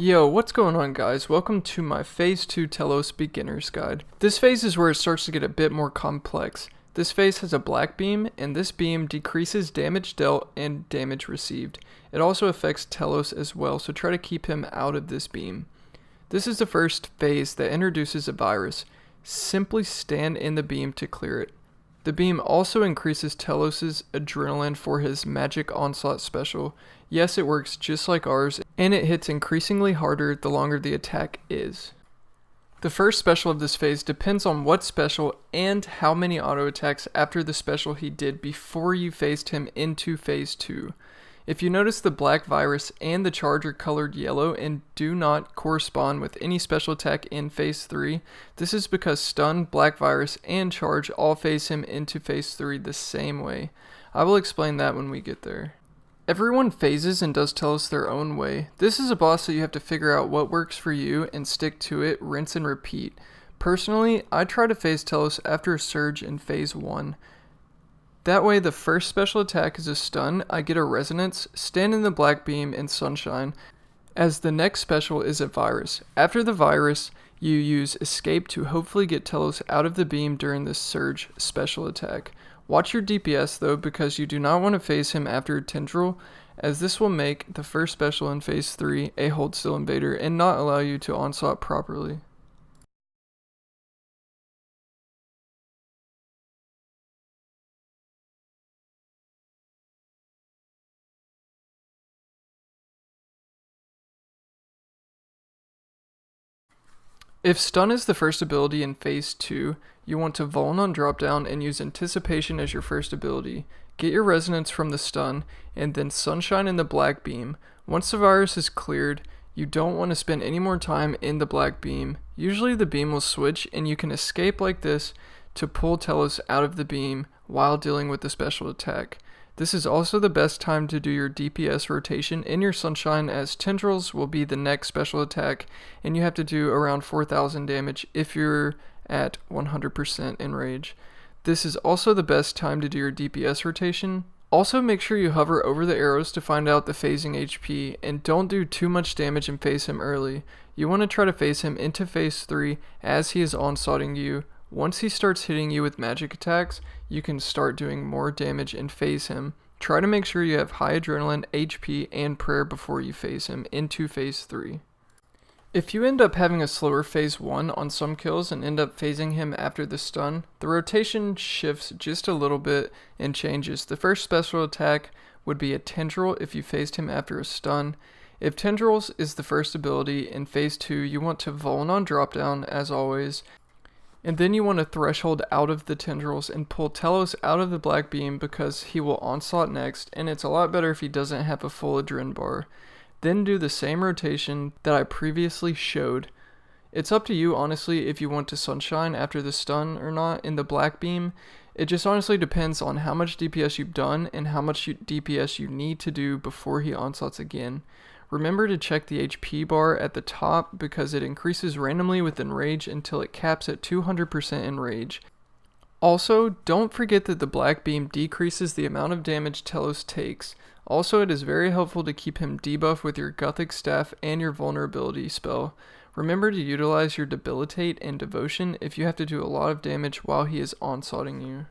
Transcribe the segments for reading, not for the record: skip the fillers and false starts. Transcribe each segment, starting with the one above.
Yo, what's going on guys? Welcome to my Phase 2 Telos Beginner's Guide. This phase is where it starts to get a bit more complex. This phase has a black beam, and this beam decreases damage dealt and damage received. It also affects Telos as well, so try to keep him out of this beam. This is the first phase that introduces a virus. Simply stand in the beam to clear it. The beam also increases Telos' adrenaline for his magic onslaught special. Yes, it works just like ours, and it hits increasingly harder the longer the attack is. The first special of this phase depends on what special and how many auto attacks after the special he did before you phased him into phase 2. If you notice, the black virus and the charge are colored yellow and do not correspond with any special attack in phase 3. This is because stun, black virus, and charge all phase him into phase 3 the same way. I will explain that when we get there. Everyone phases and does Telos their own way. This is a boss that you have to figure out what works for you and stick to it, rinse and repeat. Personally, I try to phase Telos after a surge in phase 1. That way the first special attack is a stun, I get a resonance, stand in the black beam and sunshine, as the next special is a virus. After the virus, you use escape to hopefully get Telos out of the beam during the surge special attack. Watch your DPS though, because you do not want to phase him after a tendril, as this will make the first special in phase 3 a hold still invader and not allow you to onslaught properly. If stun is the first ability in phase 2, you want to vuln on drop down and use anticipation as your first ability. Get your resonance from the stun, and then sunshine in the black beam. Once the virus is cleared, you don't want to spend any more time in the black beam. Usually the beam will switch and you can escape like this to pull Telos out of the beam while dealing with the special attack. This is also the best time to do your DPS rotation in your sunshine, as tendrils will be the next special attack and you have to do around 4,000 damage if you're at 100% in rage. This is also the best time to do your DPS rotation. Also make sure you hover over the arrows to find out the phasing HP, and don't do too much damage and phase him early. You want to try to phase him into phase 3 as he is onslaughting you. Once he starts hitting you with magic attacks, you can start doing more damage and phase him. Try to make sure you have high adrenaline, HP, and prayer before you phase him into phase 3. If you end up having a slower phase 1 on some kills and end up phasing him after the stun, the rotation shifts just a little bit and changes. The first special attack would be a tendril if you phased him after a stun. If tendrils is the first ability in phase 2, you want to vuln on drop down as always. And then you want to threshold out of the tendrils and pull Telos out of the black beam because he will onslaught next, and it's a lot better if he doesn't have a full adren bar. Then do the same rotation that I previously showed. It's up to you honestly if you want to sunshine after the stun or not in the black beam. It just honestly depends on how much DPS you've done and how much DPS you need to do before he onslaughts again. Remember to check the HP bar at the top because it increases randomly with enrage until it caps at 200% enrage. Also, don't forget that the black beam decreases the amount of damage Telos takes. Also, it is very helpful to keep him debuffed with your Gothic Staff and your vulnerability spell. Remember to utilize your debilitate and devotion if you have to do a lot of damage while he is onslaughting you.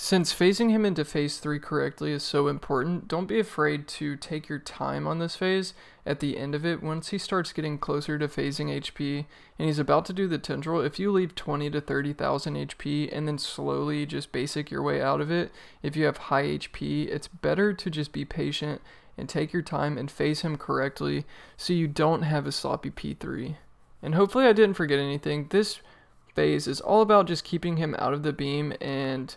Since phasing him into phase 3 correctly is so important, don't be afraid to take your time on this phase. At the end of it, once he starts getting closer to phasing HP and he's about to do the tendril, if you leave 20 to 30,000 HP and then slowly just basic your way out of it, if you have high HP, it's better to just be patient and take your time and phase him correctly so you don't have a sloppy P3. And hopefully I didn't forget anything. This phase is all about just keeping him out of the beam and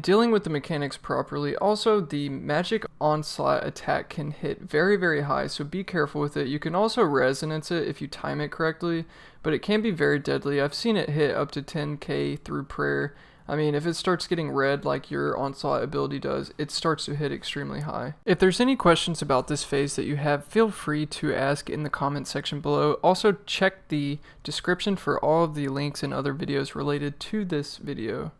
dealing with the mechanics properly. Also, the magic onslaught attack can hit very, very high, so be careful with it. You can also resonance it if you time it correctly, but it can be very deadly. I've seen it hit up to 10k through prayer. I mean, if it starts getting red like your onslaught ability does, it starts to hit extremely high. If there's any questions about this phase that you have, feel free to ask in the comment section below. Also, check the description for all of the links and other videos related to this video.